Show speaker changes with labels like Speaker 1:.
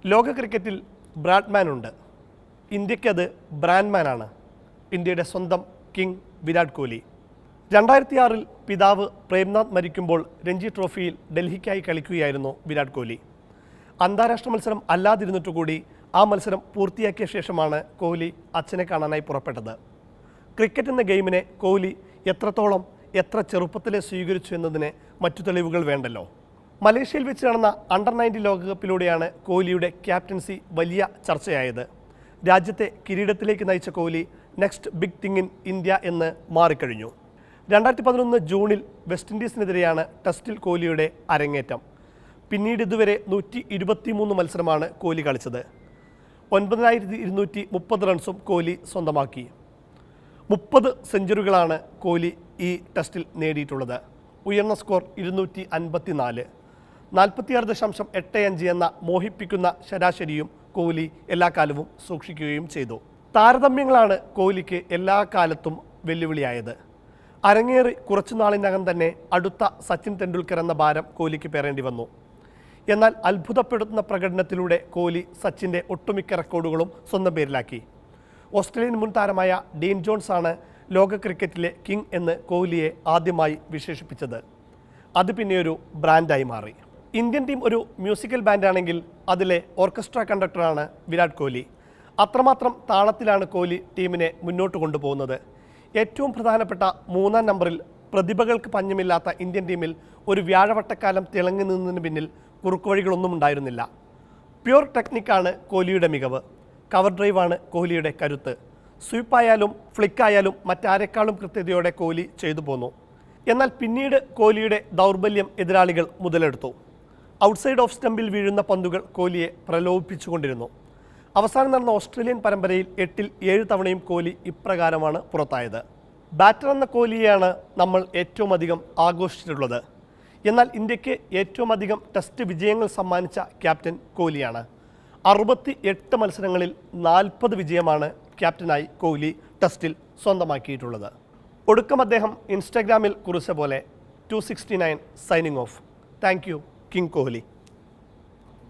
Speaker 1: ലോക ക്രിക്കറ്റിൽ ബ്രാഡ്മാൻ ഉണ്ട്. ഇന്ത്യക്കത് ബ്രാൻഡ്മാനാണ്. ഇന്ത്യയുടെ സ്വന്തം കിങ് വിരാട് കോഹ്ലി. 2006 പിതാവ് പ്രേംനാഥ് മരിക്കുമ്പോൾ രഞ്ജി ട്രോഫിയിൽ ഡൽഹിക്കായി കളിക്കുകയായിരുന്നു വിരാട് കോഹ്ലി. അന്താരാഷ്ട്ര മത്സരം അല്ലാതിരുന്നിട്ടുകൂടി ആ മത്സരം പൂർത്തിയാക്കിയ ശേഷമാണ് കോഹ്ലി അച്ഛനെ കാണാനായി പുറപ്പെട്ടത്. ക്രിക്കറ്റ് എന്ന ഗെയിമിനെ കോഹ്ലി എത്ര ചെറുപ്പത്തിലെ സ്വീകരിച്ചു എന്നതിന് മറ്റു തെളിവുകൾ വേണ്ടല്ലോ. മലേഷ്യയിൽ വെച്ച് നടന്ന അണ്ടർ 19 ലോകകപ്പിലൂടെയാണ് കോഹ്ലിയുടെ ക്യാപ്റ്റൻസി വലിയ ചർച്ചയായത്. രാജ്യത്തെ കിരീടത്തിലേക്ക് നയിച്ച Kohli next big thing in India എന്ന് മാറിക്കഴിഞ്ഞു. 2011 ജൂണിൽ വെസ്റ്റ് ഇൻഡീസിനെതിരെയാണ് ടെസ്റ്റിൽ കോഹ്ലിയുടെ അരങ്ങേറ്റം. പിന്നീട് ഇതുവരെ 123 മത്സരമാണ് കോഹ്ലി കളിച്ചത്. 9230 റൺസും കോഹ്ലി സ്വന്തമാക്കി. 30 സെഞ്ചുറികളാണ് കോഹ്ലി ഈ ടെസ്റ്റിൽ നേടിയിട്ടുള്ളത്. ഉയർന്ന സ്കോർ 254. 46.85 എന്ന മോഹിപ്പിക്കുന്ന ശരാശരിയും കോഹ്ലി എല്ലാ കാലവും സൂക്ഷിക്കുകയും ചെയ്തു. താരതമ്യങ്ങളാണ് കോഹ്ലിക്ക് എല്ലാ കാലത്തും വെല്ലുവിളിയായത്. അരങ്ങേറി കുറച്ചുനാളിനകം തന്നെ അടുത്ത സച്ചിൻ തെണ്ടുൽക്കർ എന്ന ഭാരം കോഹ്ലിക്ക് പേറേണ്ടി വന്നു. എന്നാൽ അത്ഭുതപ്പെടുത്തുന്ന പ്രകടനത്തിലൂടെ കോഹ്ലി സച്ചിൻ്റെ ഒട്ടുമിക്ക റെക്കോർഡുകളും സ്വന്തം പേരിലാക്കി. ഓസ്ട്രേലിയൻ മുൻ താരമായ ഡീൻ ജോൺസ് ആണ് ലോക ക്രിക്കറ്റിലെ കിങ് എന്ന് കോഹ്ലിയെ ആദ്യമായി വിശേഷിപ്പിച്ചത്. അത് പിന്നെ ഒരു ബ്രാൻഡായി മാറി. ഇന്ത്യൻ ടീം ഒരു മ്യൂസിക്കൽ ബാൻഡാണെങ്കിൽ അതിലെ ഓർക്കസ്ട്ര കണ്ടക്ടറാണ് വിരാട് കോഹ്ലി. അത്രമാത്രം താളത്തിലാണ് കോഹ്ലി ടീമിനെ മുന്നോട്ട് കൊണ്ടുപോകുന്നത്. ഏറ്റവും പ്രധാനപ്പെട്ട 3-ാം നമ്പറിൽ പ്രതിഭകൾക്ക് പഞ്ഞമില്ലാത്ത ഇന്ത്യൻ ടീമിൽ ഒരു വ്യാഴവട്ടക്കാലം തിളങ്ങി നിന്നതിന് പിന്നിൽ കുറുക്കുവഴികളൊന്നും ഉണ്ടായിരുന്നില്ല. പ്യുവർ ടെക്നിക്കാണ് കോഹ്ലിയുടെ മികവ്. കവർ ഡ്രൈവാണ് കോഹ്ലിയുടെ കരുത്ത്. സ്വീപ്പായാലും ഫ്ലിക്കായാലും മറ്റാരെക്കാളും കൃത്യതയോടെ കോഹ്ലി ചെയ്തു പോന്നു. എന്നാൽ പിന്നീട് കോഹ്ലിയുടെ ദൗർബല്യം എതിരാളികൾ മുതലെടുത്തു. ഔട്ട്സൈഡ് ഓഫ് സ്റ്റമ്പിൽ വീഴുന്ന പന്തുകൾ കോഹ്ലിയെ പ്രലോഭിപ്പിച്ചുകൊണ്ടിരുന്നു. അവസാനം നടന്ന ഓസ്ട്രേലിയൻ പരമ്പരയിൽ 8-ൽ 7 തവണയും കോഹ്ലി ഇപ്രകാരമാണ് പുറത്തായത്. ബാറ്റർ എന്ന കോഹ്ലിയെയാണ് നമ്മൾ ഏറ്റവും അധികം ആഘോഷിച്ചിട്ടുള്ളത്. എന്നാൽ ഇന്ത്യക്ക് ഏറ്റവും അധികം ടെസ്റ്റ് വിജയങ്ങൾ സമ്മാനിച്ച ക്യാപ്റ്റൻ കോഹ്ലിയാണ്. 68 മത്സരങ്ങളിൽ 40 വിജയമാണ് ക്യാപ്റ്റനായി കോഹ്ലി ടെസ്റ്റിൽ സ്വന്തമാക്കിയിട്ടുള്ളത്. ഒടുക്കം അദ്ദേഹം ഇൻസ്റ്റാഗ്രാമിൽ കുറിച്ച പോലെ 269 signing off. Thank you king Kohli.